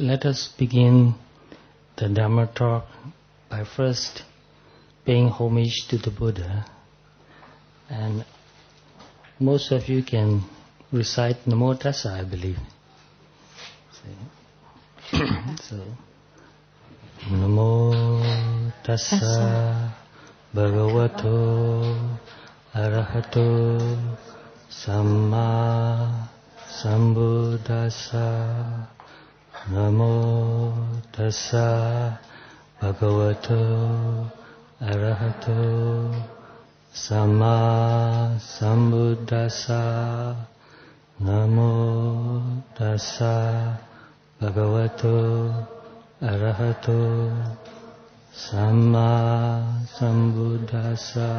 Let us begin the Dhamma talk by first paying homage to the Buddha. And most of you can recite Namo Tassa, I believe. So, Namo Tassa Bhagavato Arahato Samma Sambuddhassa. Namo Tassa Bhagavato Arahato Samma Sambuddhassa. Namo Tassa Bhagavato Arahato Samma Sambuddhassa.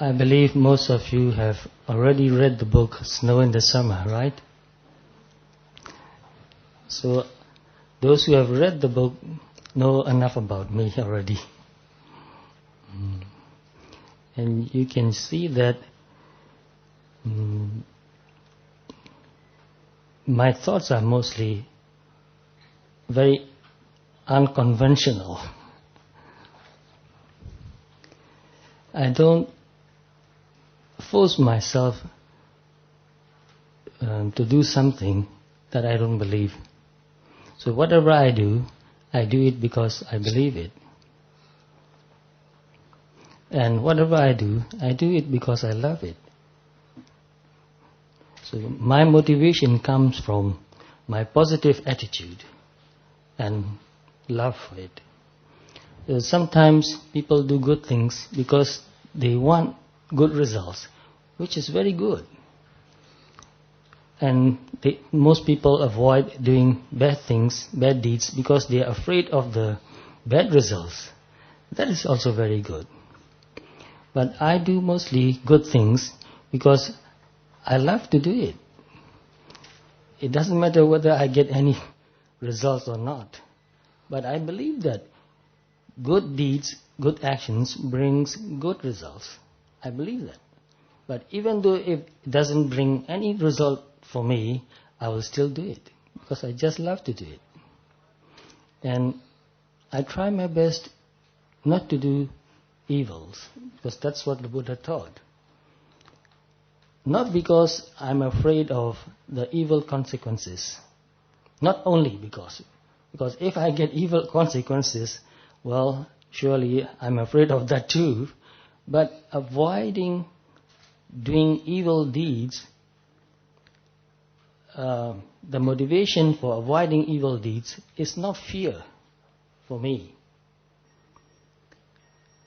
I believe most of you have already read the book Snow in the Summer, right? So those who have read the book know enough about me already. And you can see that my thoughts are mostly very unconventional. I don't force myself to do something that I don't believe. So whatever I do it because I believe it. And whatever I do it because I love it. So my motivation comes from my positive attitude and love for it. Sometimes people do good things because they want good results, which is very good. And most people avoid doing bad things, bad deeds, because they are afraid of the bad results. That is also very good. But I do mostly good things because I love to do it. It doesn't matter whether I get any results or not. But I believe that good deeds, good actions brings good results. I believe that. But even though it doesn't bring any result for me, I will still do it because I just love to do it. And I try my best not to do evils because that's what the Buddha taught. Not because I'm afraid of the evil consequences. Not only because if I get evil consequences, well, surely I'm afraid of that too. But avoiding doing evil deeds, the motivation for avoiding evil deeds is not fear for me.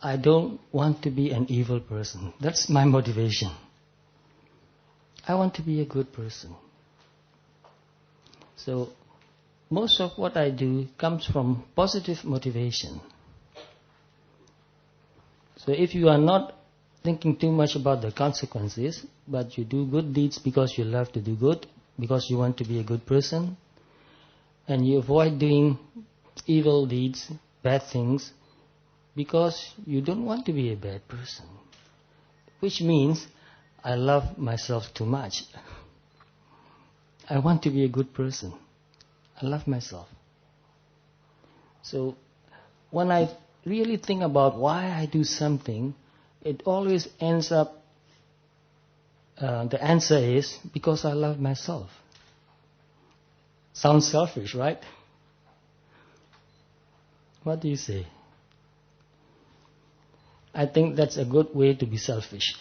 I don't want to be an evil person. That's my motivation. I want to be a good person. So most of what I do comes from positive motivation. So if you are not thinking too much about the consequences, but you do good deeds because you love to do good, because you want to be a good person, and you avoid doing evil deeds, bad things, because you don't want to be a bad person, which means I love myself too much. I want to be a good person. I love myself. So when I really think about why I do something, it always ends up, the answer is because I love myself. Sounds selfish, right? What do you say? I think that's a good way to be selfish.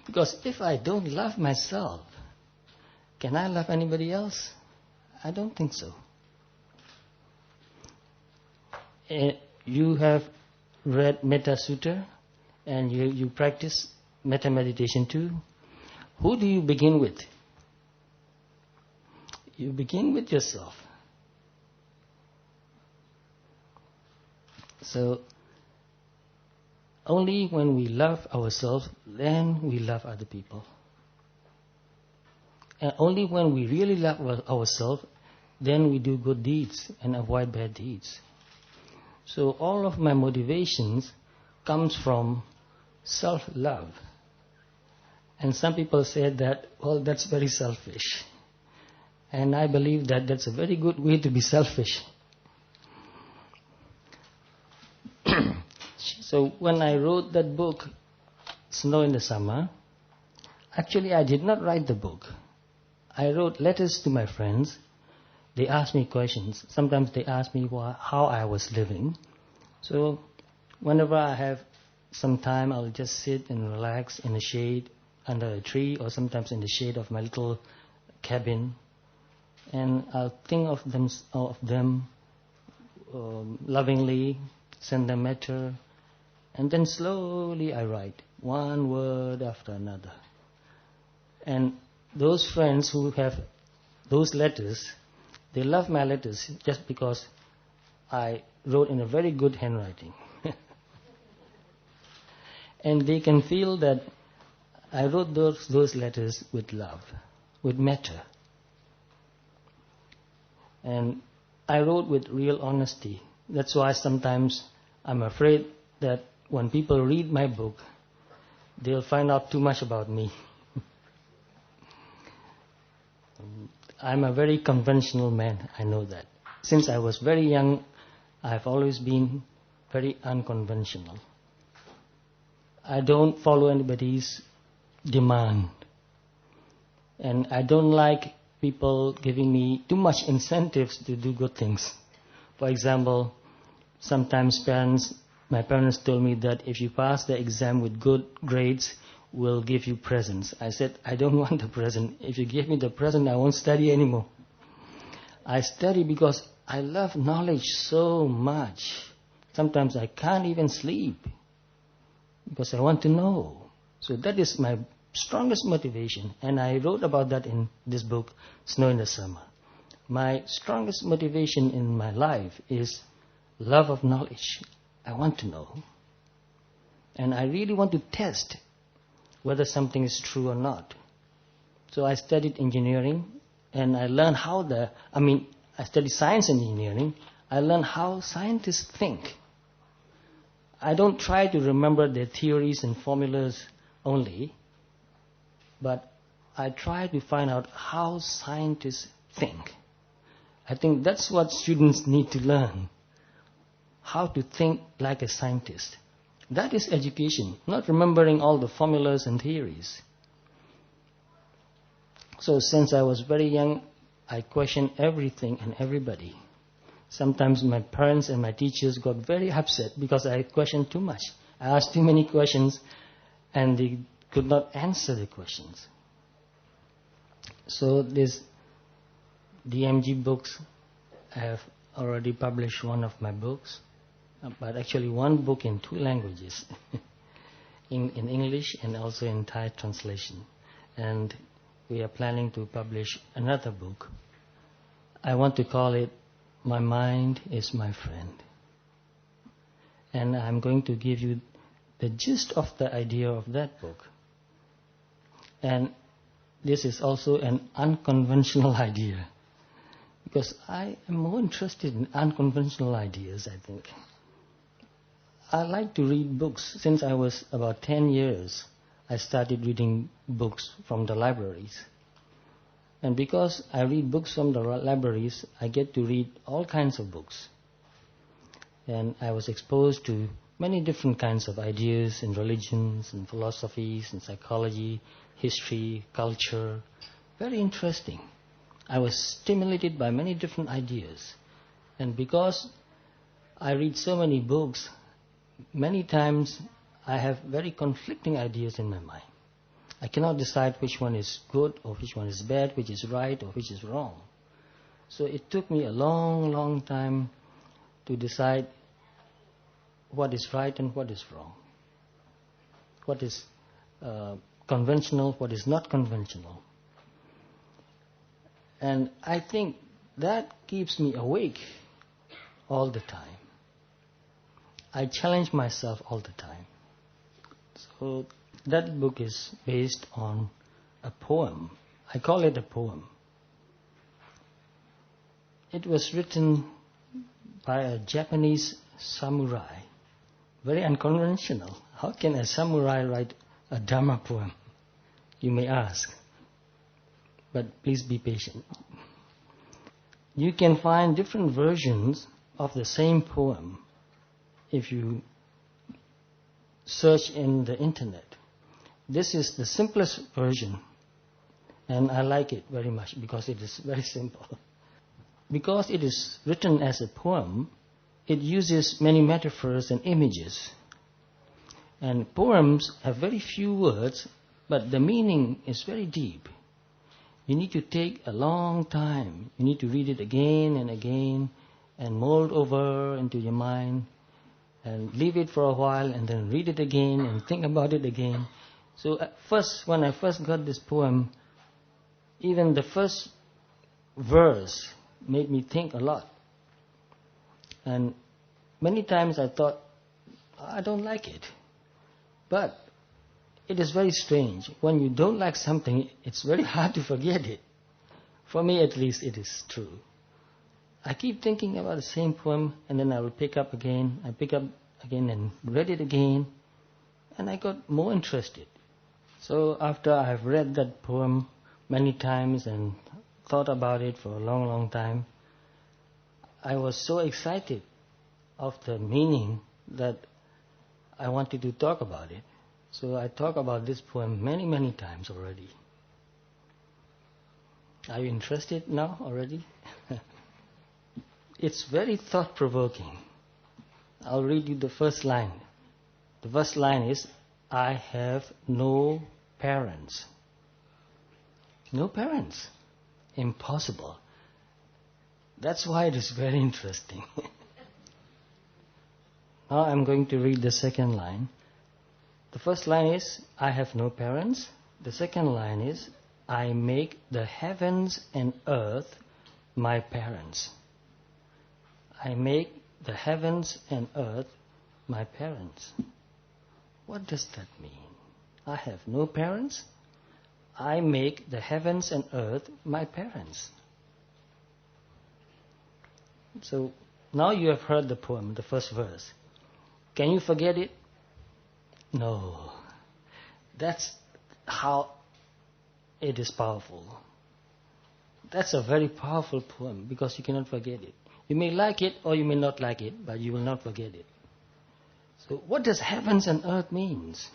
Because if I don't love myself, can I love anybody else? I don't think so. You have read Metta Sutta and you practice metta meditation too. Who do you begin with? You begin with yourself. So only when we love ourselves, then we love other people. And only when we really love ourselves, then we do good deeds and avoid bad deeds. So all of my motivations comes from self-love. And some people say that, well, that's very selfish. And I believe that that's a very good way to be selfish. So when I wrote that book, Snow in the Summer, actually I did not write the book. I wrote letters to my friends. They asked me questions. Sometimes they asked me how I was living. So whenever I have some time, I'll just sit and relax in the shade under a tree, or sometimes in the shade of my little cabin, and I'll think of them lovingly, send them matter, and then slowly I write one word after another. And those friends who have those letters, they love my letters just because I wrote in a very good handwriting. And they can feel that I wrote those letters with love, with matter. And I wrote with real honesty. That's why sometimes I'm afraid that when people read my book, they'll find out too much about me. I'm a very conventional man, I know that. Since I was very young, I've always been very unconventional. I don't follow anybody's demand. And I don't like people giving me too much incentives to do good things. For example, sometimes my parents told me that if you pass the exam with good grades, we'll give you presents. I said, I don't want the present. If you give me the present, I won't study anymore. I study because I love knowledge so much. Sometimes I can't even sleep because I want to know. So that is my strongest motivation. And I wrote about that in this book, Snow in the Summer. My strongest motivation in my life is love of knowledge. I want to know. And I really want to test whether something is true or not. So I studied engineering, and I learned I studied science and engineering. I learned how scientists think. I don't try to remember their theories and formulas only, but I try to find out how scientists think. I think that's what students need to learn, how to think like a scientist. That is education, not remembering all the formulas and theories. So since I was very young, I questioned everything and everybody. Sometimes my parents and my teachers got very upset because I questioned too much. I asked too many questions and they could not answer the questions. So this DMG books, I have already published one of my books, but actually one book in 2 languages, in English and also in Thai translation. And we are planning to publish another book. I want to call it My Mind is My Friend. And I'm going to give you the gist of the idea of that book. And this is also an unconventional idea, because I am more interested in unconventional ideas, I think. I like to read books. Since I was about 10 years, I started reading books from the libraries. And because I read books from the libraries, I get to read all kinds of books. And I was exposed to many different kinds of ideas in religions and philosophies and psychology, history, culture. Very interesting. I was stimulated by many different ideas. And because I read so many books, many times I have very conflicting ideas in my mind. I cannot decide which one is good or which one is bad, which is right or which is wrong. So it took me a long, long time to decide what is right and what is wrong. What is conventional, what is not conventional. And I think that keeps me awake all the time. I challenge myself all the time. So that book is based on a poem. I call it a poem. It was written by a Japanese samurai, very unconventional. How can a samurai write a Dharma poem? You may ask. But please be patient. You can find different versions of the same poem if you search in the internet. This is the simplest version, and I like it very much because it is very simple. Because it is written as a poem, it uses many metaphors and images. And poems have very few words, but the meaning is very deep. You need to take a long time. You need to read it again and again and mold over into your mind and leave it for a while and then read it again and think about it again. So at first, when I first got this poem, even the first verse made me think a lot. And many times I thought, I don't like it. But it is very strange. When you don't like something, it's very hard to forget it. For me, at least, it is true. I keep thinking about the same poem, and then I will pick up again. I pick up again and read it again, and I got more interested. So after I've read that poem many times and thought about it for a long, long time, I was so excited of the meaning that I wanted to talk about it. So I talk about this poem many, many times already. Are you interested now already? It's very thought-provoking. I'll read you the first line. The first line is, I have no parents. No parents. Impossible. That's why it is very interesting. Now I'm going to read the second line. The first line is, I have no parents. The second line is, I make the heavens and earth my parents. I make the heavens and earth my parents. What does that mean? I have no parents. I make the heavens and earth my parents. So now you have heard the poem, the first verse. Can you forget it? No. That's how it is powerful. That's a very powerful poem because you cannot forget it. You may like it or you may not like it, but you will not forget it. So what does heavens and earth means?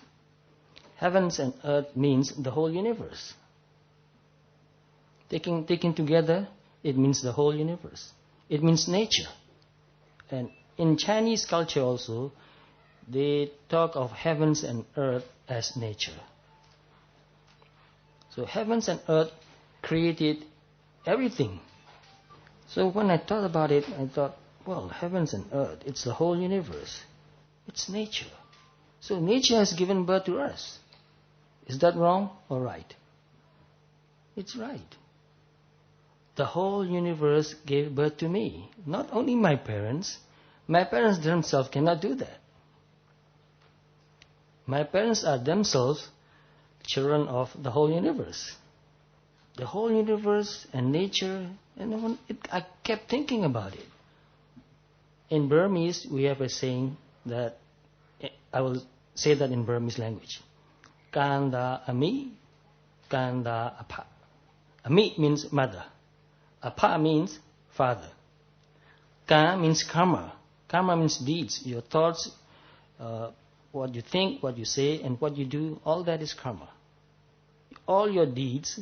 Heavens and earth means the whole universe. Taken together, it means the whole universe. It means nature. And in Chinese culture also, they talk of heavens and earth as nature. So heavens and earth created everything. So when I thought about it, I thought, well, heavens and earth, it's the whole universe. It's nature. So nature has given birth to us. Is that wrong or right? It's right. The whole universe gave birth to me. Not only my parents. My parents themselves cannot do that. My parents are themselves children of the whole universe. The whole universe and nature, and I kept thinking about it. In Burmese, we have a saying that, I will say that in Burmese language. Kanda Ami, Kanda Apa. Ami means mother. Apa means father. Ka means karma. Karma means deeds, your thoughts, what you think, what you say, and what you do, all that is karma. All your deeds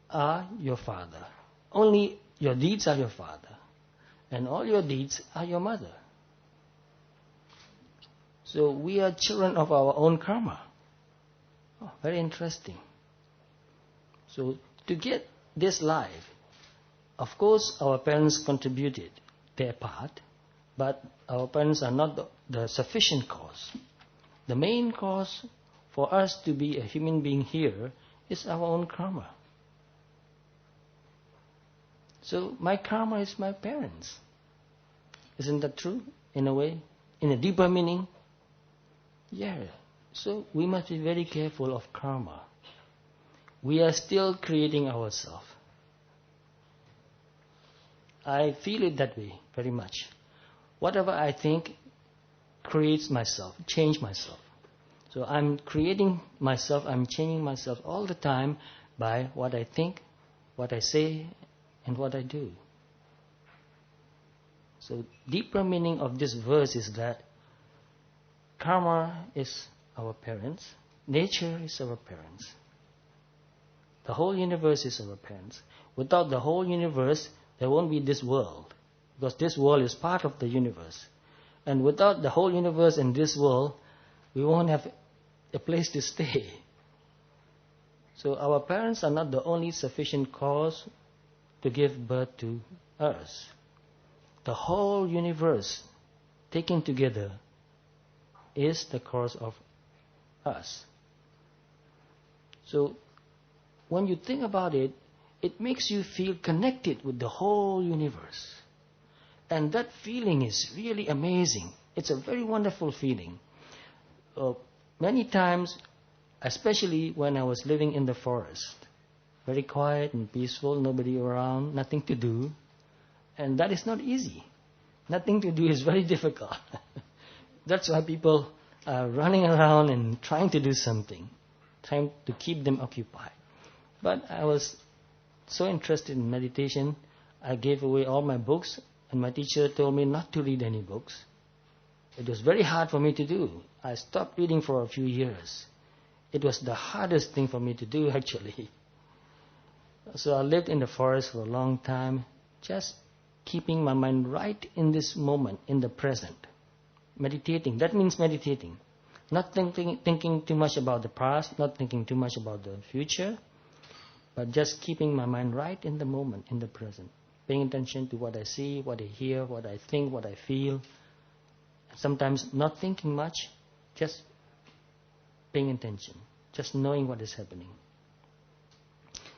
are your father. Only your deeds are your father. And all your deeds are your mother. So we are children of our own karma. Oh, very interesting. So to get this life, of course our parents contributed their part, but our parents are not the sufficient cause. The main cause for us to be a human being here is our own karma. So my karma is my parents. Isn't that true, in a way? In a deeper meaning? Yeah. So we must be very careful of karma. We are still creating ourselves. I feel it that way, very much. Whatever I think creates myself, change myself. So I'm creating myself, I'm changing myself all the time by what I think, what I say, and what I do. So deeper meaning of this verse is that karma is our parents, nature is our parents. The whole universe is our parents. Without the whole universe, there won't be this world, because this world is part of the universe. And without the whole universe and this world, we won't have a place to stay. So our parents are not the only sufficient cause to give birth to us. The whole universe taken together is the cause of us. So when you think about it, it makes you feel connected with the whole universe. And that feeling is really amazing. It's a very wonderful feeling. Many times, especially when I was living in the forest, very quiet and peaceful, nobody around, nothing to do. And that is not easy. Nothing to do is very difficult. That's why people are running around and trying to do something, trying to keep them occupied. But I was so interested in meditation, I gave away all my books, and my teacher told me not to read any books. It was very hard for me to do. I stopped reading for a few years. It was the hardest thing for me to do, actually. So I lived in the forest for a long time, just keeping my mind right in this moment, in the present. Meditating, that means meditating. Not thinking too much about the past, not thinking too much about the future, but just keeping my mind right in the moment, in the present. Paying attention to what I see, what I hear, what I think, what I feel. Sometimes not thinking much, just paying attention, just knowing what is happening.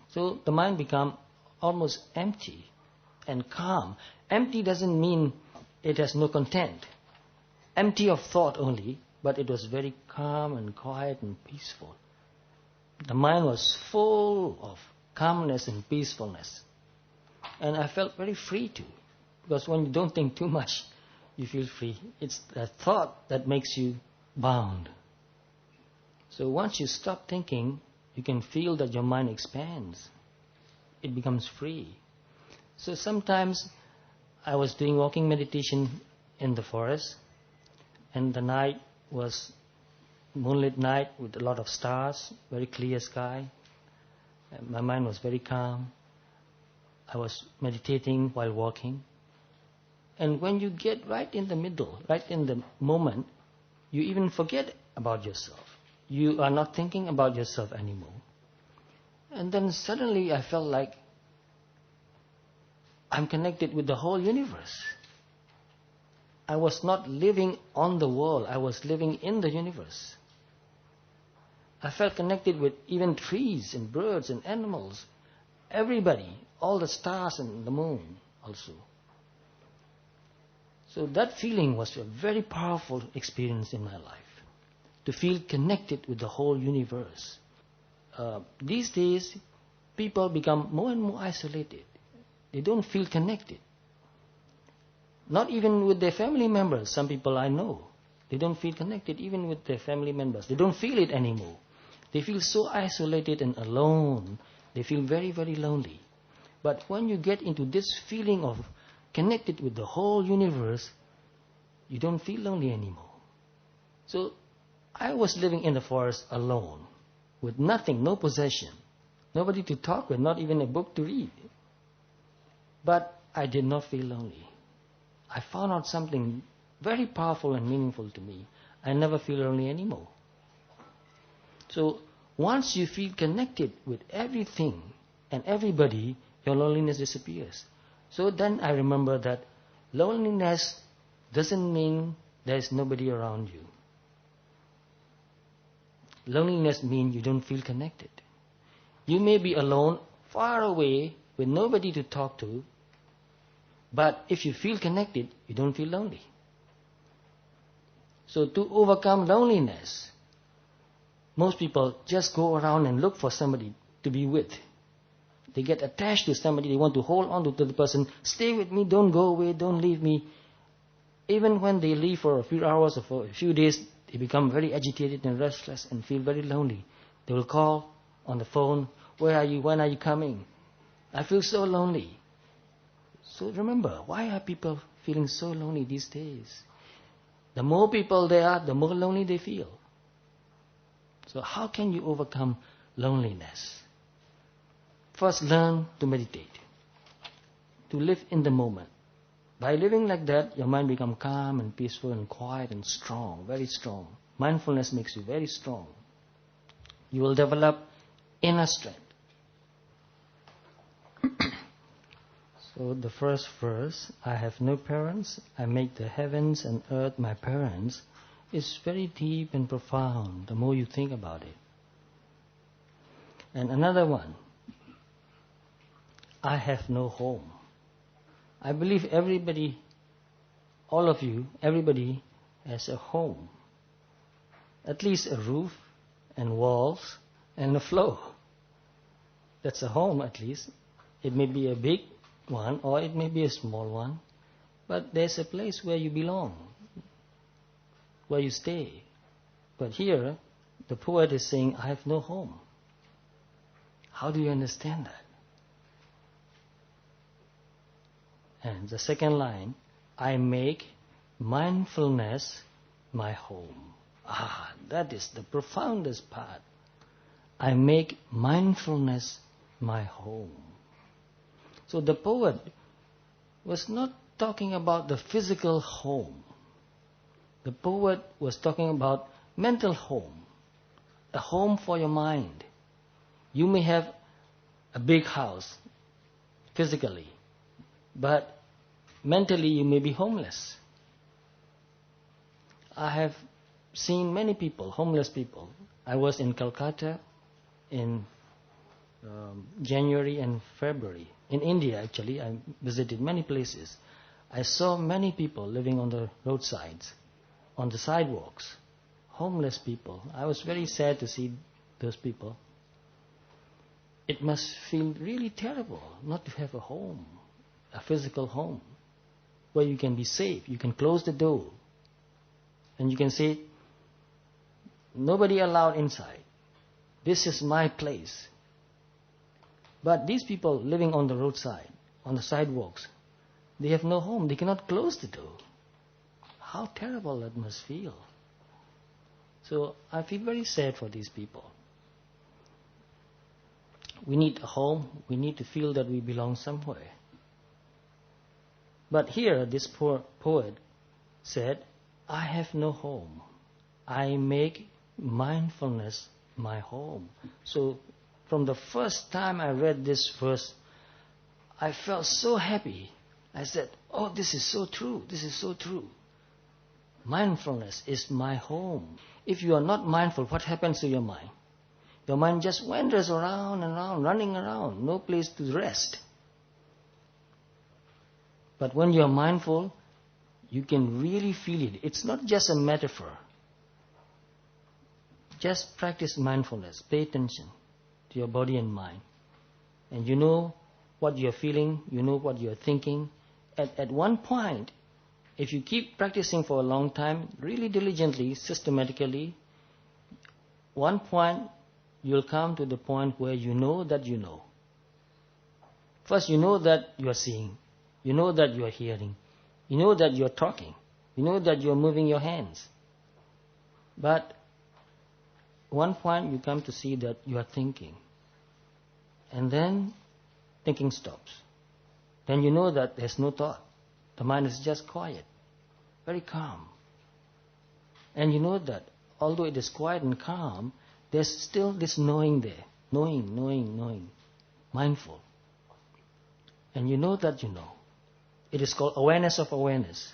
So the mind becomes almost empty and calm. Empty doesn't mean it has no content. Empty of thought only, but it was very calm and quiet and peaceful. The mind was full of calmness and peacefulness. And I felt very free too, because when you don't think too much, you feel free. It's the thought that makes you bound. So once you stop thinking, you can feel that your mind expands. It becomes free. So sometimes I was doing walking meditation in the forest, and the night was moonlit night with a lot of stars, very clear sky. And my mind was very calm. I was meditating while walking. And when you get right in the middle, right in the moment, you even forget about yourself. You are not thinking about yourself anymore. And then suddenly I felt like I'm connected with the whole universe. I was not living on the world, I was living in the universe. I felt connected with even trees and birds and animals, everybody, all the stars and the moon also. So that feeling was a very powerful experience in my life, to feel connected with the whole universe. These days, people become more and more isolated. They don't feel connected. Not even with their family members. Some people I know, they don't feel connected even with their family members. They don't feel it anymore. They feel so isolated and alone. They feel very, very lonely. But when you get into this feeling of connected with the whole universe, you don't feel lonely anymore. So I was living in the forest alone, with nothing, no possession, nobody to talk with, not even a book to read. But I did not feel lonely. I found out something very powerful and meaningful to me. I never feel lonely anymore. So once you feel connected with everything and everybody, your loneliness disappears. So then I remember that loneliness doesn't mean there is nobody around you. Loneliness means you don't feel connected. You may be alone, far away, with nobody to talk to, but if you feel connected, you don't feel lonely. So to overcome loneliness, most people just go around and look for somebody to be with. They get attached to somebody, they want to hold on to the person, stay with me, don't go away, don't leave me. Even when they leave for a few hours or for a few days, they become very agitated and restless and feel very lonely. They will call on the phone, "Where are you? When are you coming? I feel so lonely." So remember, why are people feeling so lonely these days? The more people there are, the more lonely they feel. So how can you overcome loneliness? First, learn to meditate, to live in the moment. By living like that, your mind becomes calm and peaceful and quiet and strong, very strong. Mindfulness makes you very strong. You will develop inner strength. So the first verse, "I have no parents, I make the heavens and earth my parents," is very deep and profound the more you think about it. And another one, "I have no home." I believe everybody, all of you, everybody has a home. At least a roof and walls and a floor. That's a home at least. It may be a big one or it may be a small one, but there's a place where you belong, where you stay. But here, the poet is saying, "I have no home." How do you understand that? And the second line, "I make mindfulness my home." That is the profoundest part. I make mindfulness my home. So the poet was not talking about the physical home. The poet was talking about mental home, a home for your mind. You may have a big house physically, but mentally you may be homeless. I have seen many people, homeless people. I was in Calcutta in January and February. In India, actually, I visited many places. I saw many people living on the roadsides, on the sidewalks, homeless people. I was very sad to see those people. It must feel really terrible not to have a home, a physical home, where you can be safe. You can close the door, and you can say, "Nobody allowed inside. This is my place." But these people living on the roadside, on the sidewalks, they have no home. They cannot close the door. How terrible that must feel. So I feel very sad for these people. We need a home. We need to feel that we belong somewhere. But here, this poor poet said, "I have no home. I make mindfulness my home." So from the first time I read this verse, I felt so happy. I said, "Oh, this is so true. This is so true. Mindfulness is my home." If you are not mindful, what happens to your mind? Your mind just wanders around and around, running around, no place to rest. But when you are mindful, you can really feel it. It's not just a metaphor. Just practice mindfulness. Pay attention to your body and mind. And you know what you're feeling, you know what you're thinking. At one point, if you keep practicing for a long time, really diligently, systematically, one point you'll come to the point where you know that you know. First, you know that you are seeing. You know that you are hearing. You know that you are talking. You know that you are moving your hands. But one point you come to see that you are thinking. And then thinking stops. Then you know that there's no thought. The mind is just quiet, very calm. And you know that although it is quiet and calm, there's still this knowing there. Knowing. Mindful. And you know that you know. It is called awareness of awareness.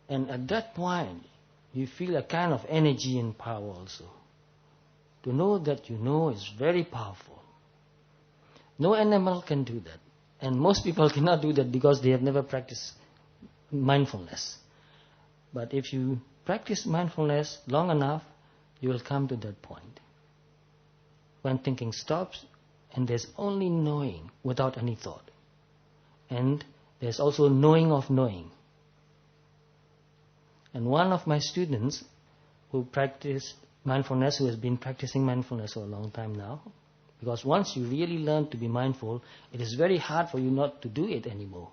And at that point, you feel a kind of energy and power also. To know that you know is very powerful. No animal can do that. And most people cannot do that because they have never practiced mindfulness. But if you practice mindfulness long enough, you will come to that point. When thinking stops, and there's only knowing without any thought. And there's also knowing of knowing. And one of my students who practiced mindfulness, who has been practicing mindfulness for a long time now, because once you really learn to be mindful, it is very hard for you not to do it anymore.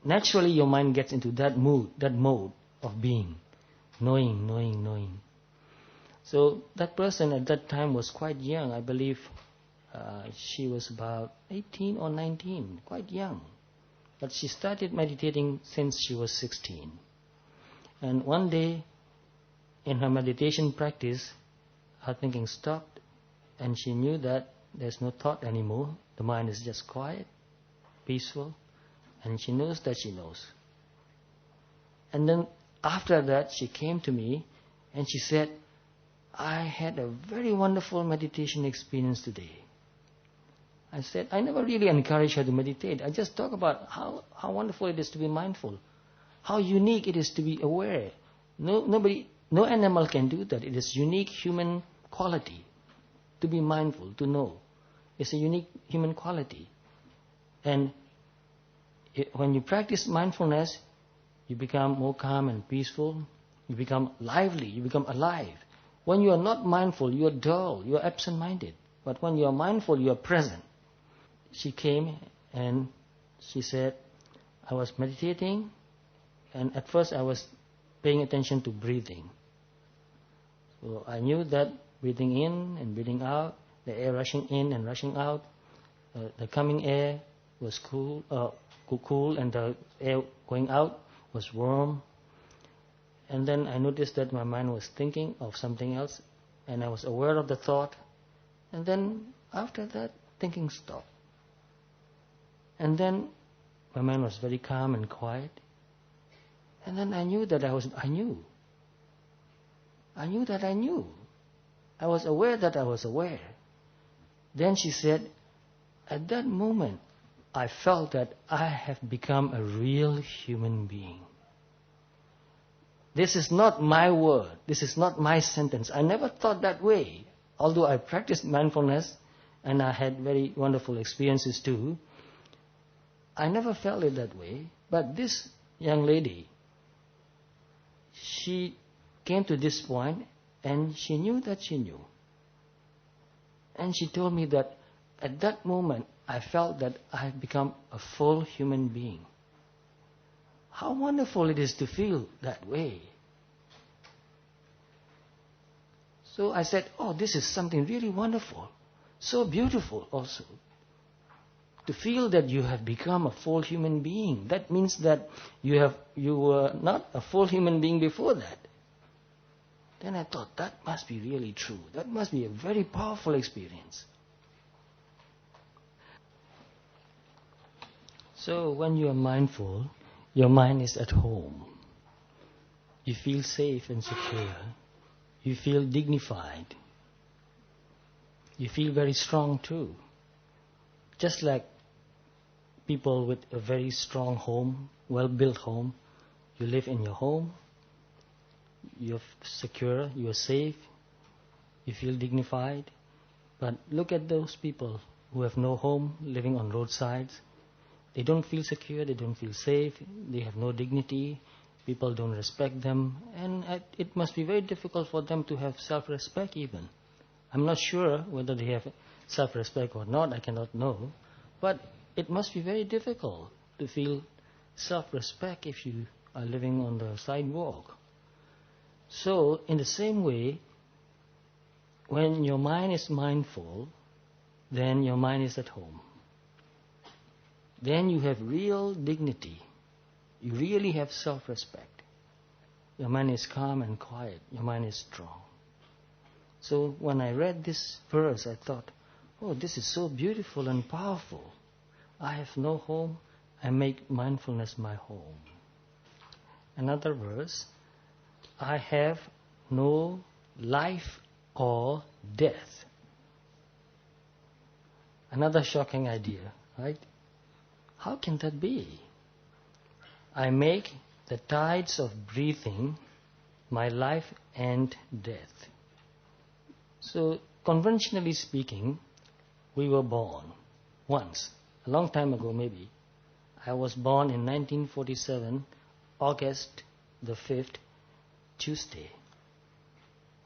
Naturally, your mind gets into that mode of being, knowing. So that person at that time was quite young. I believe she was about 18 or 19, quite young. But she started meditating since she was 16. And one day, in her meditation practice, her thinking stopped, and she knew that there's no thought anymore. The mind is just quiet, peaceful, and she knows that she knows. And then after that, she came to me and she said, I had a very wonderful meditation experience today. I said, I never really encourage her to meditate. I just talk about how wonderful it is to be mindful, how unique it is to be aware. No animal can do that. It is unique human quality to be mindful, to know. It's a unique human quality. And when you practice mindfulness, you become more calm and peaceful. You become lively. You become alive. When you are not mindful, you are dull. You are absent-minded. But when you are mindful, you are present. She came and she said, I was meditating, and at first I was paying attention to breathing. So I knew that breathing in and breathing out, the air rushing in and rushing out, the coming air was cool, and the air going out was warm. And then I noticed that my mind was thinking of something else, and I was aware of the thought. And then after that, thinking stopped. And then my mind was very calm and quiet. And then I knew that I knew. I knew that I knew. I was aware that I was aware. Then she said, at that moment, I felt that I have become a real human being. This is not my word. This is not my sentence. I never thought that way. Although I practiced mindfulness and I had very wonderful experiences too, I never felt it that way. But this young lady, she came to this point and she knew that she knew. And she told me that at that moment I felt that I had become a full human being. How wonderful it is to feel that way. So I said, oh, this is something really wonderful, so beautiful also. To feel that you have become a full human being. That means that you were not a full human being before that. Then I thought, that must be really true. That must be a very powerful experience. So when you are mindful, your mind is at home. You feel safe and secure. You feel dignified. You feel very strong too. Just like people with a very strong home, well-built home, you live in your home, you're secure, you're safe, you feel dignified. But look at those people who have no home, living on roadsides. They don't feel secure, they don't feel safe, they have no dignity, people don't respect them, and it must be very difficult for them to have self-respect even. I'm not sure whether they have self-respect or not, I cannot know, but it must be very difficult to feel self-respect if you are living on the sidewalk. So, in the same way, when your mind is mindful, then your mind is at home. Then you have real dignity. You really have self-respect. Your mind is calm and quiet. Your mind is strong. So when I read this verse, I thought, oh, this is so beautiful and powerful. I have no home. I make mindfulness my home. Another verse, I have no life or death. Another shocking idea, right? How can that be? I make the tides of breathing my life and death. So, conventionally speaking, we were born once, a long time ago maybe. I was born in 1947 August the 5th, Tuesday.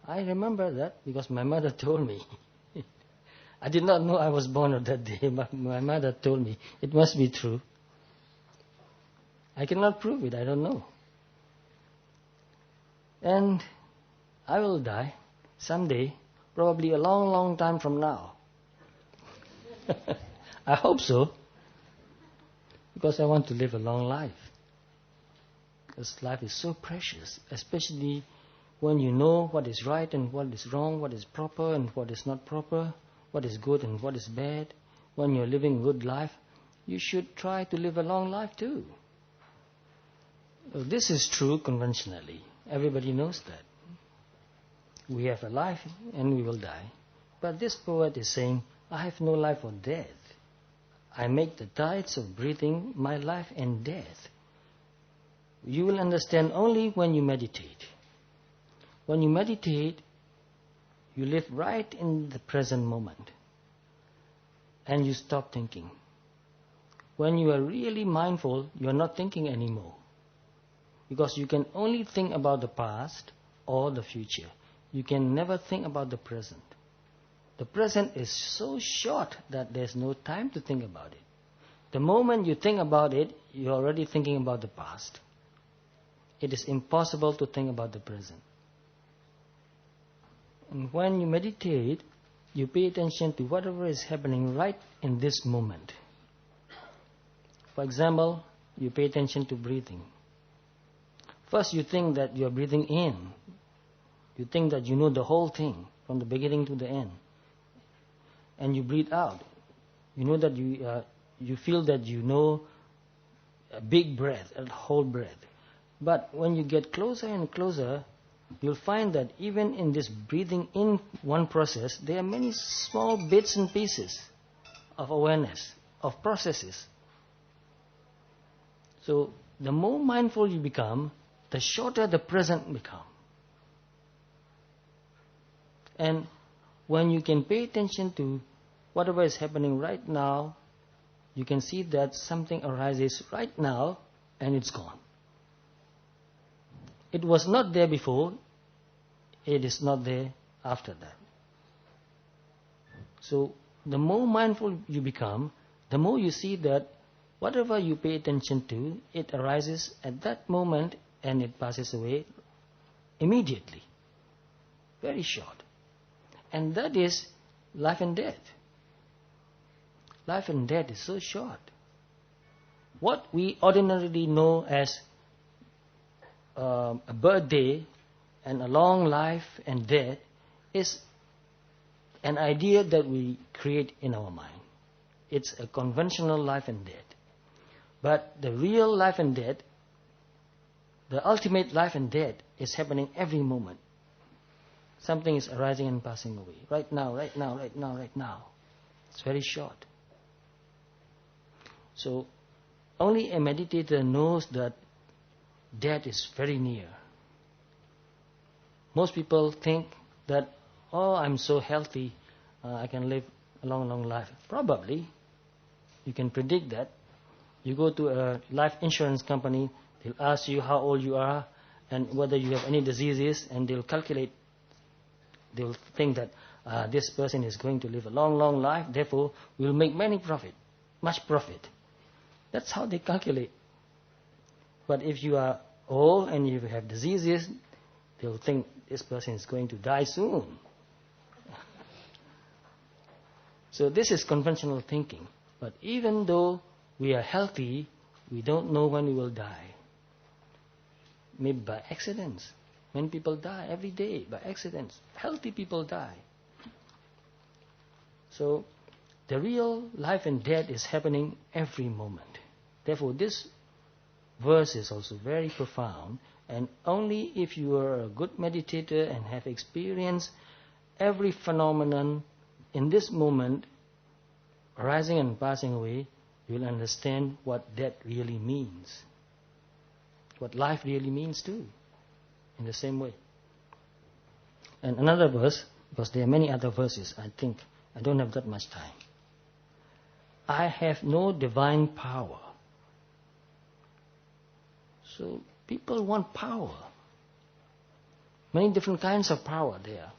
I remember that because my mother told me. I did not know I was born on that day, but my mother told me. It must be true. I cannot prove it, I don't know. And I will die someday, probably a long, long time from now. I hope so, because I want to live a long life. Because life is so precious, especially when you know what is right and what is wrong, what is proper and what is not proper, what is good and what is bad. When you're living a good life, you should try to live a long life too. This is true conventionally. Everybody knows that. We have a life and we will die. But this poet is saying, I have no life or death. I make the tides of breathing my life and death. You will understand only when you meditate. When you meditate, you live right in the present moment. And you stop thinking. When you are really mindful, you are not thinking anymore. Because you can only think about the past or the future. You can never think about the present. The present is so short that there's no time to think about it. The moment you think about it, you're already thinking about the past. It is impossible to think about the present. And when you meditate, you pay attention to whatever is happening right in this moment. For example, you pay attention to breathing. First, you think that you are breathing in. You think that you know the whole thing from the beginning to the end. And you breathe out. You know that you feel that you know a big breath, a whole breath. But when you get closer and closer, you'll find that even in this breathing in one process, there are many small bits and pieces of awareness, of processes. So the more mindful you become, the shorter the present becomes. And when you can pay attention to whatever is happening right now, you can see that something arises right now and it's gone. It was not there before, it is not there after that. So the more mindful you become, the more you see that whatever you pay attention to, it arises at that moment and it passes away immediately. Very short. And that is life and death. Life and death is so short. What we ordinarily know as a birthday and a long life and death is an idea that we create in our mind. It's a conventional life and death. But the real life and death, the ultimate life and death, is happening every moment. Something is arising and passing away. Right now, right now, right now, right now. It's very short. So, only a meditator knows that death is very near. Most people think that, oh, I'm so healthy, I can live a long, long life. Probably. You can predict that. You go to a life insurance company, they'll ask you how old you are and whether you have any diseases, and they'll calculate. They'll think that this person is going to live a long, long life, therefore we'll make much profit. That's how they calculate. But if you are old and you have diseases, they'll think this person is going to die soon. So this is conventional thinking. But even though we are healthy, we don't know when we will die. Maybe by accidents. Many people die every day by accidents. Healthy people die. So the real life and death is happening every moment. Therefore, this verse is also very profound, and only if you are a good meditator and have experienced every phenomenon in this moment arising and passing away, you will understand what death really means, what life really means too, in the same way. And another verse, because there are many other verses, I think I don't have that much time. I have no divine power. So People want power. Many different kinds of power there.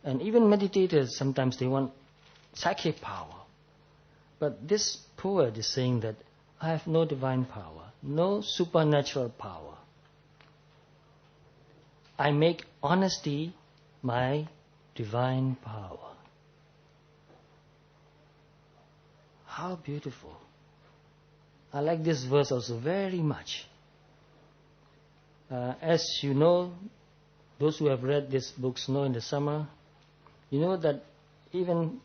And even meditators, sometimes they want psychic power. But this poet is saying that I have no divine power, no supernatural power. I make honesty my divine power. How beautiful. I like this verse also very much. As you know, those who have read these books know in the summer, you know that even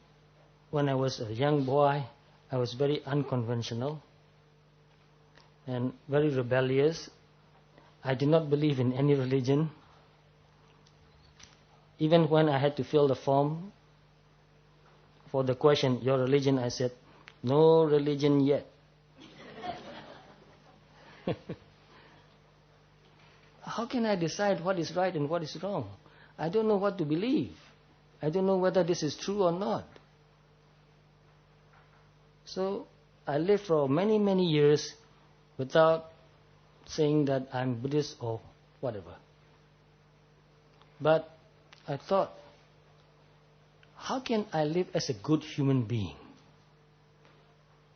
when I was a young boy, I was very unconventional and very rebellious. I did not believe in any religion. Even when I had to fill the form for the question, your religion, I said, no religion yet. How can I decide what is right and what is wrong? I don't know what to believe. I don't know whether this is true or not. So I lived for many, many years without saying that I'm Buddhist or whatever. But I thought, how can I live as a good human being?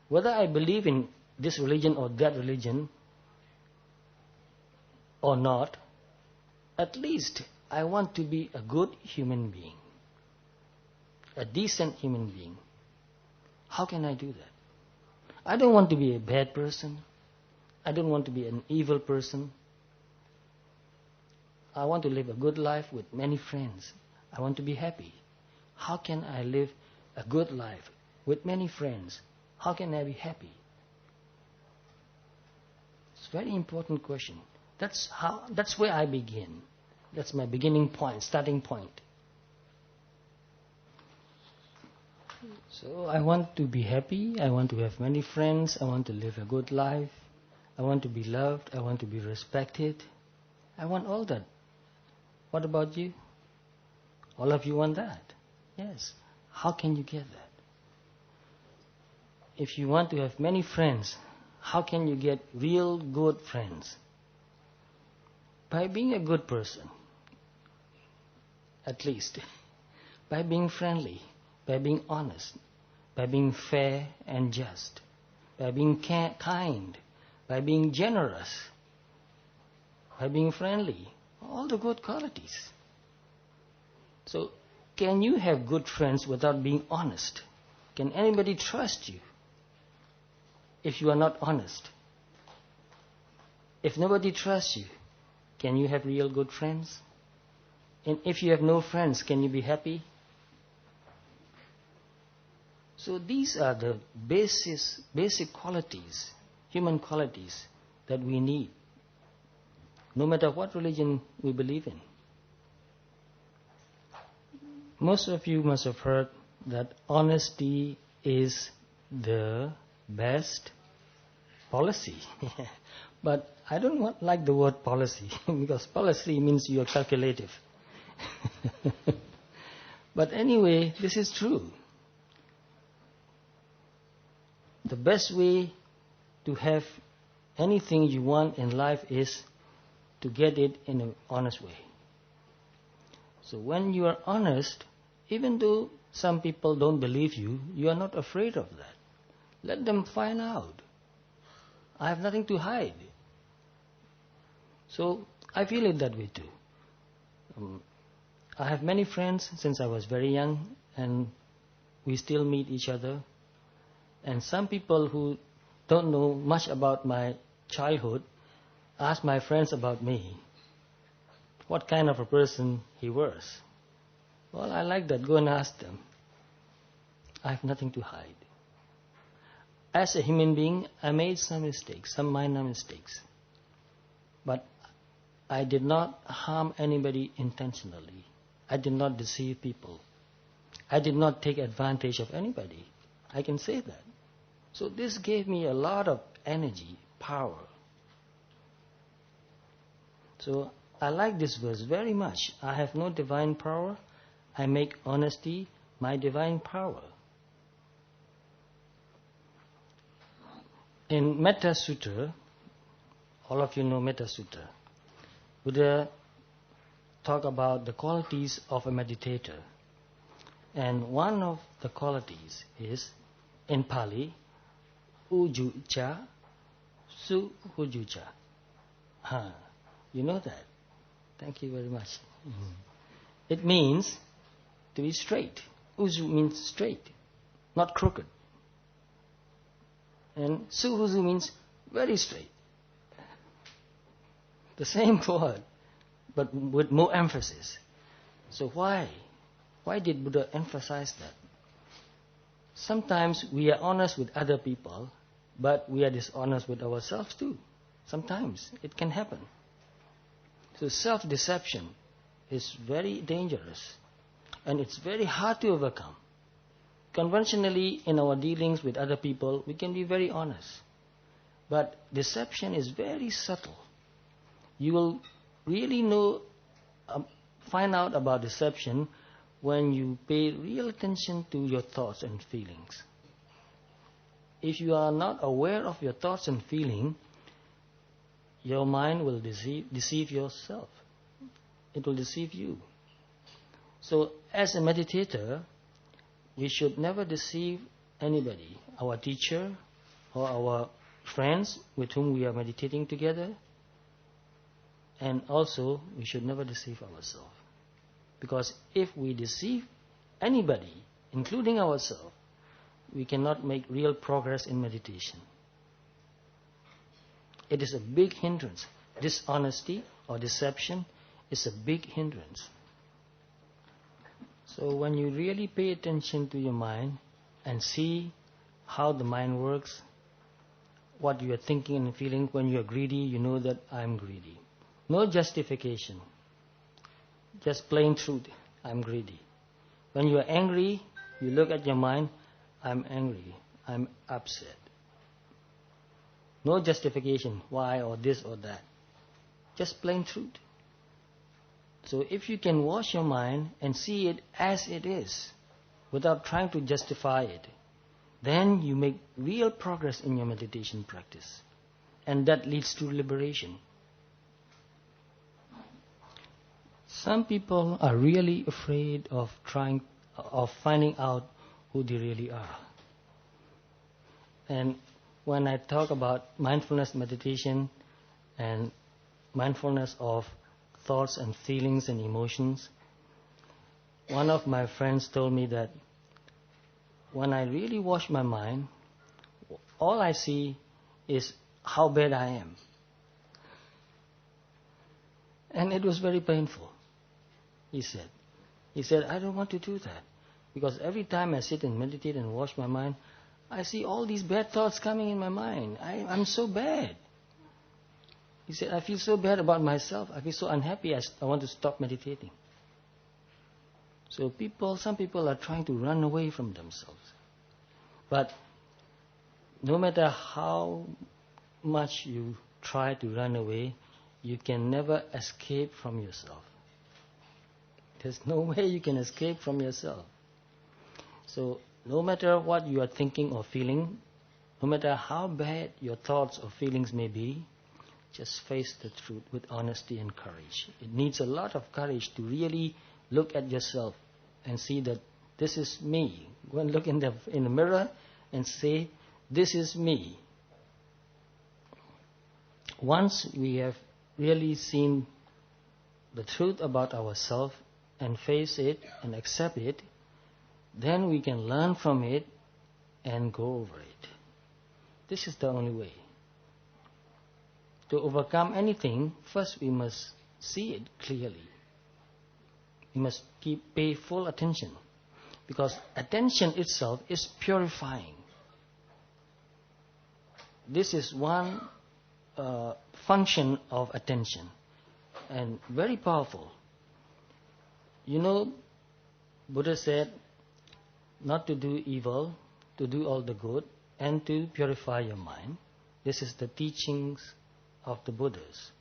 Whether I believe in this religion or that religion or not, at least I want to be a good human being, a decent human being. How can I do that? I don't want to be a bad person. I don't want to be an evil person. I want to live a good life with many friends. I want to be happy. How can I live a good life with many friends? How can I be happy? It's a very important question. That's where I begin. That's my beginning point, starting point. So I want to be happy. I want to have many friends. I want to live a good life. I want to be loved. I want to be respected. I want all that. What about you? All of you want that? Yes. How can you get that? If you want to have many friends, how can you get real good friends? By being a good person, at least. By being friendly, by being honest, by being fair and just, by being kind, by being generous, by being friendly. All the good qualities. So, can you have good friends without being honest? Can anybody trust you if you are not honest? If nobody trusts you, can you have real good friends? And if you have no friends, can you be happy? So these are the basic qualities, human qualities that we need, no matter what religion we believe in. Most of you must have heard that honesty is the best policy. But I don't like the word policy, because policy means you are calculative. But anyway, this is true. The best way to have anything you want in life is to get it in an honest way. So when you are honest, even though some people don't believe you, you are not afraid of that. Let them find out. I have nothing to hide. So I feel it that way too. I have many friends since I was very young, and we still meet each other. And some people who don't know much about my childhood ask my friends about me, what kind of a person he was. Well, I like that. Go and ask them. I have nothing to hide. As a human being, I made some mistakes, some minor mistakes. But I did not harm anybody intentionally. I did not deceive people. I did not take advantage of anybody. I can say that. So this gave me a lot of energy, power. So I like this verse very much. I have no divine power. I make honesty my divine power. In Metta Sutta, All of you know Metta Sutta. Buddha talk about the qualities of a meditator. And one of the qualities is, in Pali, ujucha, suhujucha. You know that. Thank you very much. It means to be straight. Uju means straight, not crooked. And suhuju means very straight. The same word, but with more emphasis. So why? Why did Buddha emphasize that? Sometimes we are honest with other people, but we are dishonest with ourselves too. Sometimes it can happen. So self-deception is very dangerous, and it's very hard to overcome. Conventionally, in our dealings with other people, we can be very honest. But deception is very subtle. You will really find out about deception when you pay real attention to your thoughts and feelings. If you are not aware of your thoughts and feelings, your mind will deceive yourself. It will deceive you. So as a meditator, we should never deceive anybody, our teacher or our friends with whom we are meditating together. And also, we should never deceive ourselves. Because if we deceive anybody, including ourselves, we cannot make real progress in meditation. It is a big hindrance. Dishonesty or deception is a big hindrance. So when you really pay attention to your mind and see how the mind works, what you are thinking and feeling, when you are greedy, you know that I am greedy. No justification. Just plain truth. I'm greedy. When you are angry, you look at your mind, I'm angry. I'm upset. No justification, why or this or that. Just plain truth. So if you can wash your mind and see it as it is, without trying to justify it, then you make real progress in your meditation practice. And that leads to liberation. Some people are really afraid of finding out who they really are. And when I talk about mindfulness meditation and mindfulness of thoughts and feelings and emotions, one of my friends told me that when I really wash my mind, all I see is how bad I am. And it was very painful, he said. He said, I don't want to do that. Because every time I sit and meditate and wash my mind, I see all these bad thoughts coming in my mind. I'm so bad. He said, I feel so bad about myself. I feel so unhappy. I want to stop meditating. So some people are trying to run away from themselves. But no matter how much you try to run away, you can never escape from yourself. There's no way you can escape from yourself. So no matter what you are thinking or feeling, no matter how bad your thoughts or feelings may be, just face the truth with honesty and courage. It needs a lot of courage to really look at yourself and see that this is me. Go and look in the mirror and say, this is me. Once we have really seen the truth about ourselves and face it and accept it, then we can learn from it and go over it. This is the only way. To overcome anything, first we must see it clearly. We must pay full attention, because attention itself is purifying. This is one function of attention, and very powerful. You know, Buddha said not to do evil, to do all the good, and to purify your mind. This is the teachings of the Buddhas.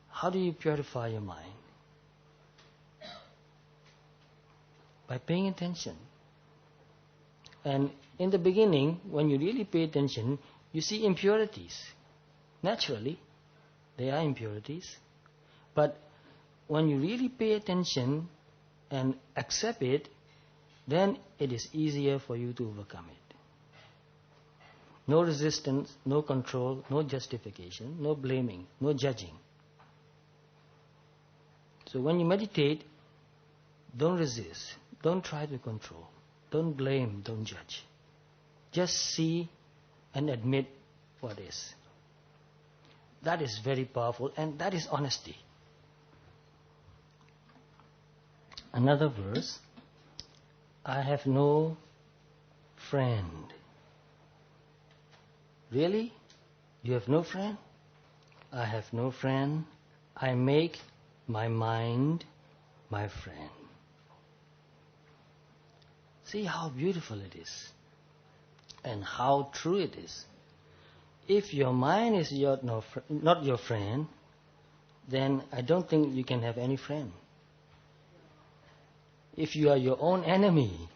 How do you purify your mind? By paying attention. And in the beginning, when you really pay attention, you see impurities, naturally. They are impurities. But when you really pay attention and accept it, then it is easier for you to overcome it. No resistance, no control, no justification, no blaming, no judging. So when you meditate, don't resist, don't try to control, don't blame, don't judge. Just see and admit what is. That is very powerful, and that is honesty. Another verse, I have no friend. Really? You have no friend? I have no friend. I make my mind my friend. See how beautiful it is and how true it is. If your mind is not your friend, then I don't think you can have any friend. If you are your own enemy,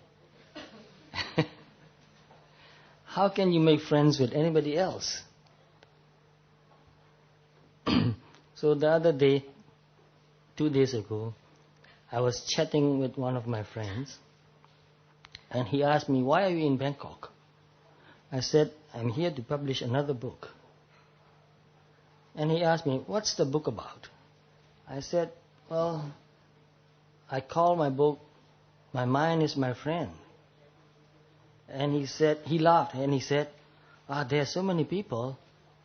how can you make friends with anybody else? So the other day, 2 days ago, I was chatting with one of my friends, and he asked me, why are you in Bangkok? I said, I'm here to publish another book. And he asked me, what's the book about? I said, well, I call my book, My Mind is My Friend. And he laughed and he said, there are so many people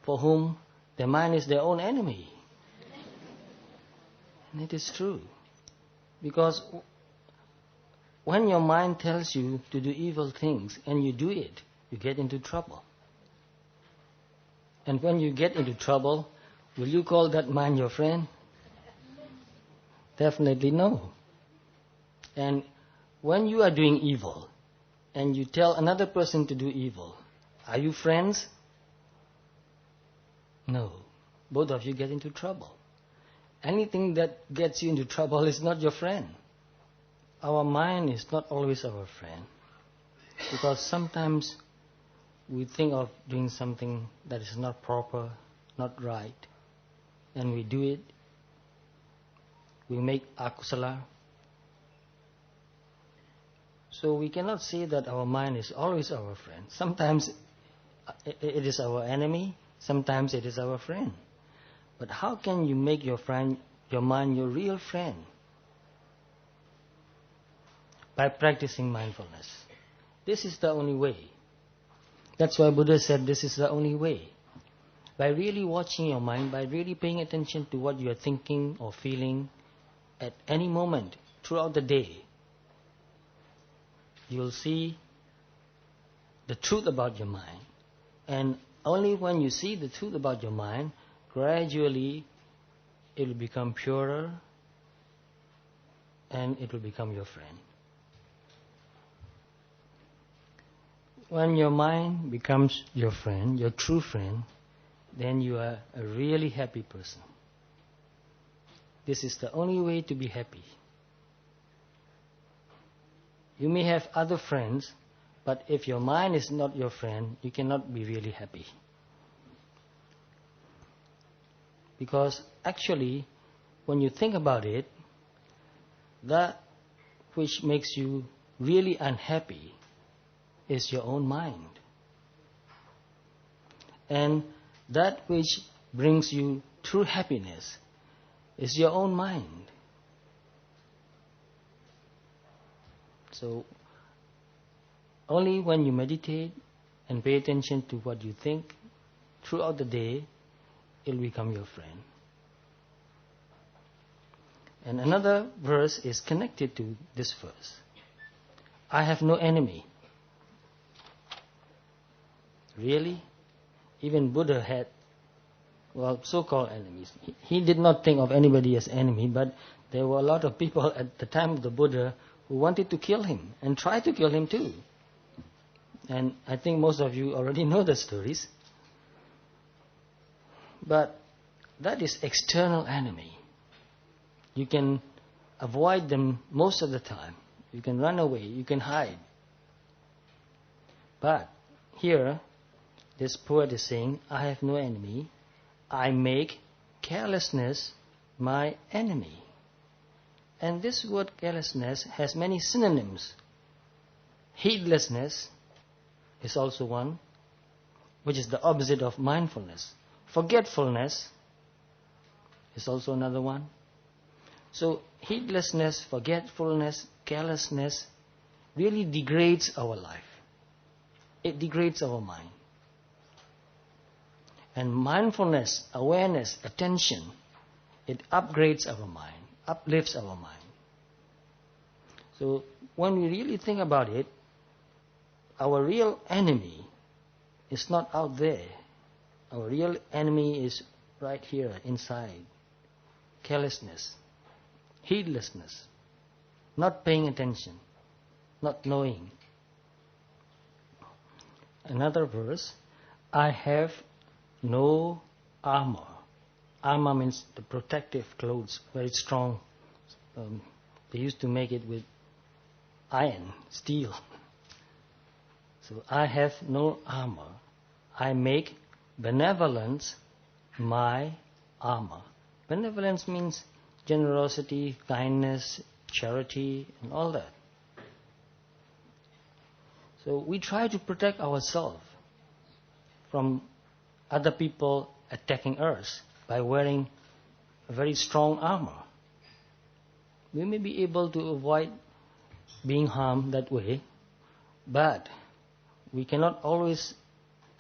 for whom their mind is their own enemy. And it is true. Because when your mind tells you to do evil things and you do it, you get into trouble. And when you get into trouble, will you call that mind your friend? Definitely no. And when you are doing evil and you tell another person to do evil, are you friends? No. Both of you get into trouble. Anything that gets you into trouble is not your friend. Our mind is not always our friend. Because sometimes we think of doing something that is not proper, not right, and we do it. We make akusala. So we cannot say that our mind is always our friend. Sometimes it is our enemy, sometimes it is our friend. But how can you make your mind your real friend? By practicing mindfulness. This is the only way. That's why Buddha said this is the only way. By really watching your mind, by really paying attention to what you are thinking or feeling at any moment throughout the day, you will see the truth about your mind. And only when you see the truth about your mind, gradually it will become purer and it will become your friend. When your mind becomes your friend, your true friend, then you are a really happy person. This is the only way to be happy. You may have other friends, but if your mind is not your friend, you cannot be really happy. Because actually, when you think about it, that which makes you really unhappy is your own mind. And that which brings you true happiness is your own mind. So, only when you meditate and pay attention to what you think throughout the day, it will become your friend. And another verse is connected to this verse. I have no enemy. Really? Even Buddha had, so-called enemies. He did not think of anybody as enemy, but there were a lot of people at the time of the Buddha who wanted to kill him and tried to kill him too. And I think most of you already know the stories. But that is external enemy. You can avoid them most of the time. You can run away, you can hide. But here, this poet is saying, I have no enemy. I make carelessness my enemy. And this word carelessness has many synonyms. Heedlessness is also one, which is the opposite of mindfulness. Forgetfulness is also another one. So heedlessness, forgetfulness, carelessness really degrades our life. It degrades our mind. And mindfulness, awareness, attention, it upgrades our mind, uplifts our mind. So when we really think about it, our real enemy is not out there. Our real enemy is right here, inside. Carelessness, heedlessness, not paying attention, not knowing. Another verse, I have no armor. Armor means the protective clothes, very strong. They used to make it with iron, steel. So I have no armor. I make benevolence my armor. Benevolence means generosity, kindness, charity, and all that. So we try to protect ourselves from other people attacking us by wearing a very strong armor. We may be able to avoid being harmed that way, but we cannot always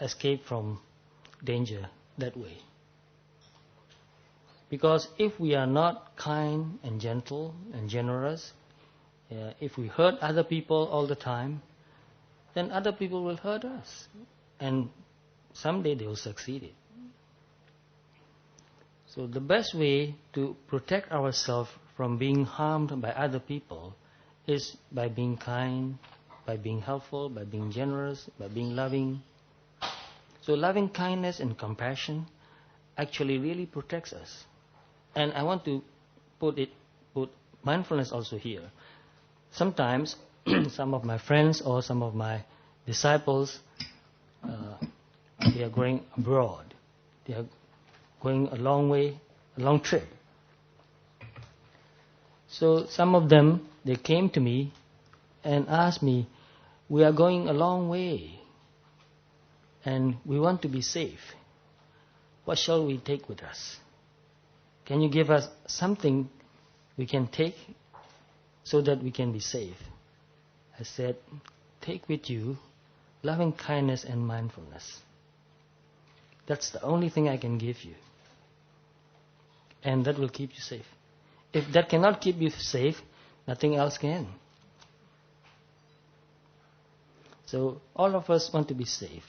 escape from danger that way. Because if we are not kind and gentle and generous, if we hurt other people all the time, then other people will hurt us. And someday they will succeed it. So the best way to protect ourselves from being harmed by other people is by being kind, by being helpful, by being generous, by being loving. So loving kindness and compassion actually really protects us. And I want to put mindfulness also here. Sometimes some of my friends or some of my disciples, they are going abroad. They are going a long way, a long trip. So some of them, they came to me and asked me, we are going a long way and we want to be safe. What shall we take with us? Can you give us something we can take so that we can be safe? I said, take with you loving kindness and mindfulness. That's the only thing I can give you. And that will keep you safe. If that cannot keep you safe, nothing else can. So all of us want to be safe.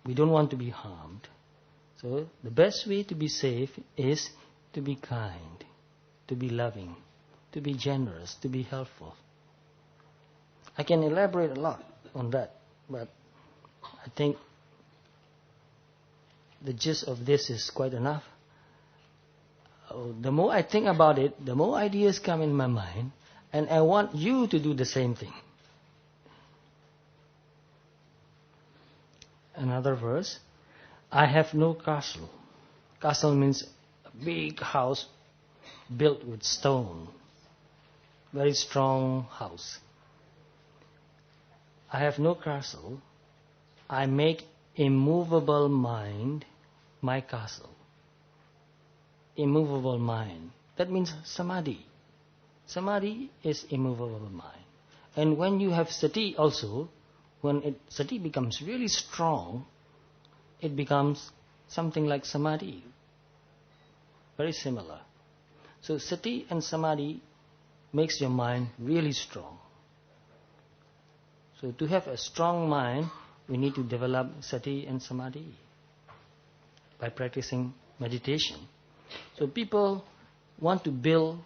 We don't want to be harmed. So the best way to be safe is to be kind, to be loving, to be generous, to be helpful. I can elaborate a lot on that, but I think the gist of this is quite enough. The more I think about it, the more ideas come in my mind, and I want you to do the same thing. Another verse, I have no castle. Castle means a big house built with stone. Very strong house. I have no castle. I make immovable mind my castle. Immovable mind. That means samadhi. Samadhi is immovable mind. And when you have sati also, when sati becomes really strong, it becomes something like samadhi. Very similar. So sati and samadhi makes your mind really strong. So to have a strong mind, we need to develop sati and samadhi by practicing meditation. So people want to build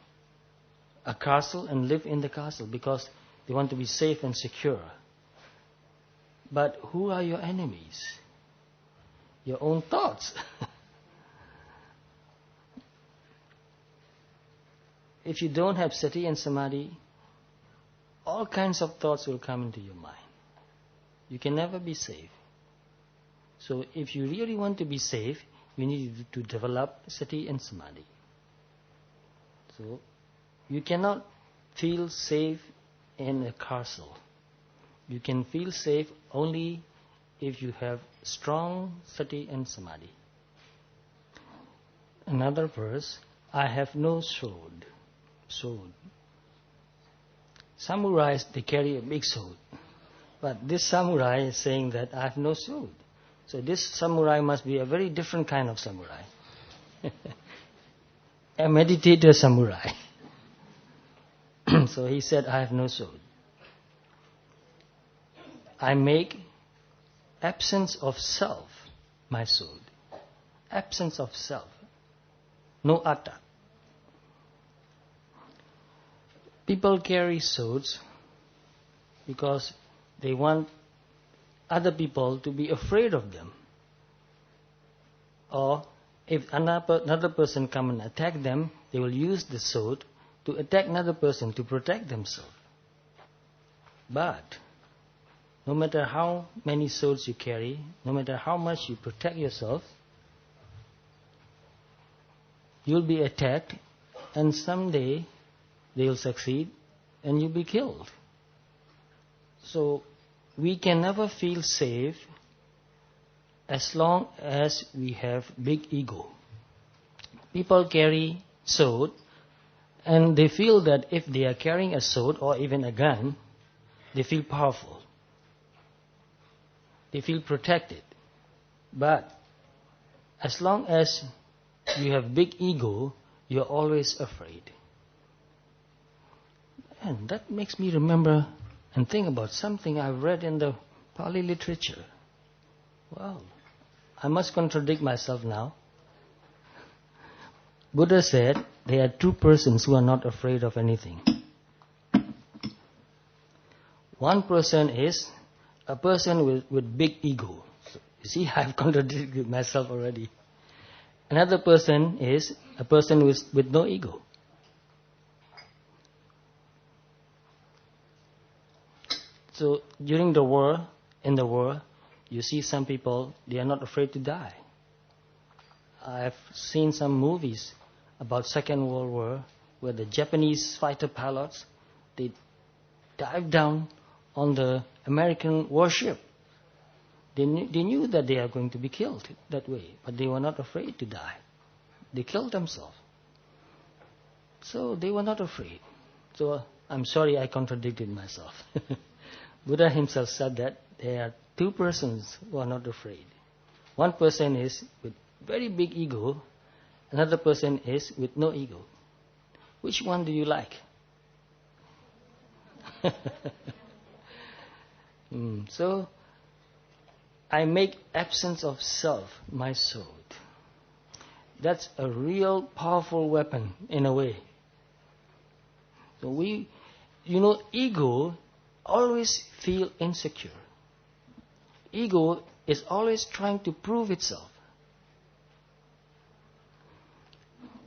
a castle and live in the castle because they want to be safe and secure. But who are your enemies? Your own thoughts. If you don't have sati and samadhi, all kinds of thoughts will come into your mind. You can never be safe. So if you really want to be safe, we need to develop sati and samadhi. So you cannot feel safe in a castle. You can feel safe only if you have strong sati and samadhi. Another verse, I have no sword. Samurais, they carry a big sword. But this samurai is saying that I have no sword. So this samurai must be a very different kind of samurai. A meditator samurai. So he said, I have no sword. I make absence of self my sword. Absence of self. No atta. People carry swords because they want other people to be afraid of them. Or if another person come and attack them, they will use the sword to attack another person to protect themselves. But no matter how many swords you carry, no matter how much you protect yourself, you'll be attacked, and someday they'll succeed and you'll be killed. So we can never feel safe as long as we have big ego. People carry sword and they feel that if they are carrying a sword or even a gun, they feel powerful. They feel protected. But as long as you have big ego, you're always afraid. And that makes me remember and think about something I've read in the Pali literature. Wow, I must contradict myself now. Buddha said there are two persons who are not afraid of anything. One person is a person with big ego. So, you see, I've contradicted myself already. Another person is a person with no ego. So during the war, in the war, you see some people, they are not afraid to die. I've seen some movies about Second World War where the Japanese fighter pilots, they dive down on the American warship. They knew that they are going to be killed that way, but they were not afraid to die. They killed themselves. So they were not afraid. So I'm sorry I contradicted myself. Buddha himself said that there are two persons who are not afraid. One person is with very big ego, another person is with no ego. Which one do you like? So, I make absence of self my sword. That's a real powerful weapon in a way. So ego always feel insecure. Ego is always trying to prove itself.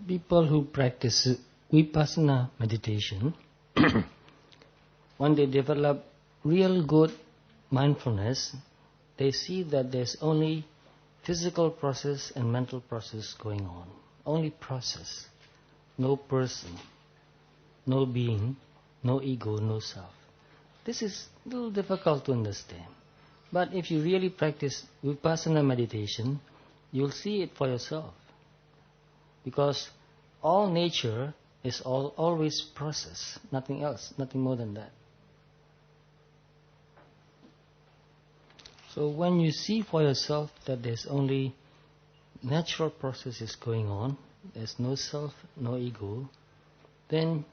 People who practice vipassana meditation, when they develop real good mindfulness, they see that there's only physical process and mental process going on. Only process. No person. No being. No ego. No self. This is a little difficult to understand. But if you really practice vipassana meditation, you'll see it for yourself. Because all nature is always process. Nothing else. Nothing more than that. So when you see for yourself that there's only natural processes going on, there's no self, no ego, then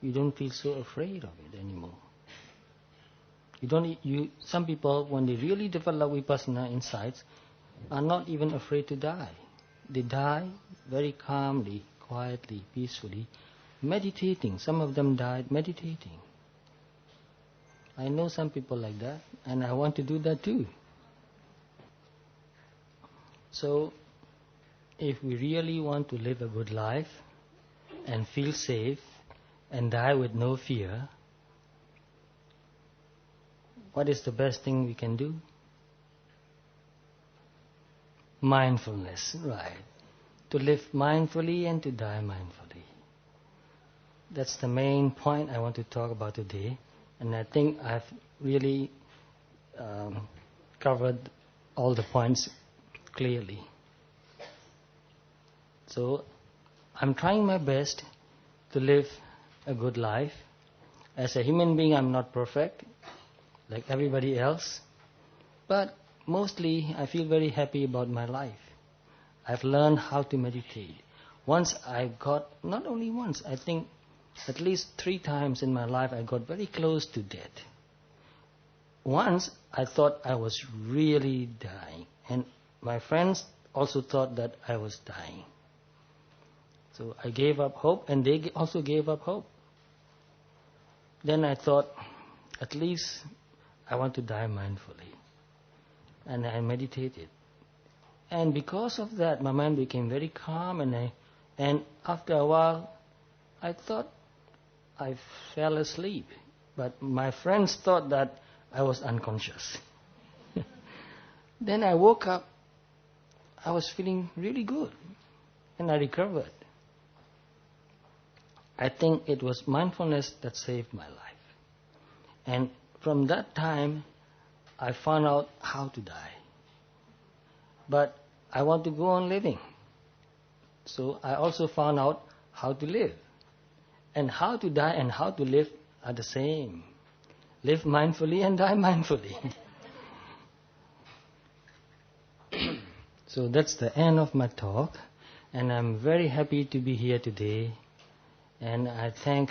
you don't feel so afraid of it anymore. Some people, when they really develop vipassana insights, are not even afraid to die. They die very calmly, quietly, peacefully, meditating. Some of them died meditating. I know some people like that, and I want to do that too. So, if we really want to live a good life and feel safe and die with no fear, what is the best thing we can do? Mindfulness, right. To live mindfully and to die mindfully. That's the main point I want to talk about today. And I think I've really covered all the points clearly. So I'm trying my best to live a good life. As a human being, I'm not perfect, like everybody else. But mostly, I feel very happy about my life. I've learned how to meditate. Not only once, I think at least 3 times in my life, I got very close to death. Once, I thought I was really dying. And my friends also thought that I was dying. So I gave up hope, and they also gave up hope. Then I thought, at least I want to die mindfully. And I meditated. And because of that, my mind became very calm, and after a while, I thought I fell asleep. But my friends thought that I was unconscious. Then I woke up, I was feeling really good, and I recovered. I think it was mindfulness that saved my life. And from that time, I found out how to die. But I want to go on living. So I also found out how to live. And how to die and how to live are the same. Live mindfully and die mindfully. So that's the end of my talk. And I'm very happy to be here today. And I thank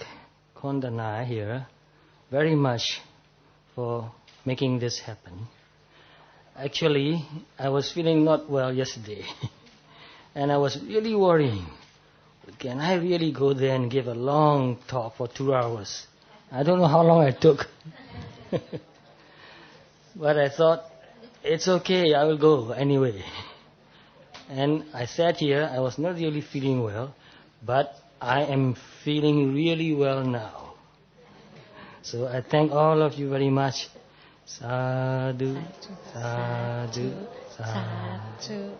Kondanai here very much for making this happen. Actually, I was feeling not well yesterday. And I was really worrying. Can I really go there and give a long talk for 2 hours? I don't know how long I took. But I thought, it's okay, I will go anyway. And I sat here, I was not really feeling well, but I am feeling really well now. So I thank all of you very much. Sadhu, sadhu, sadhu.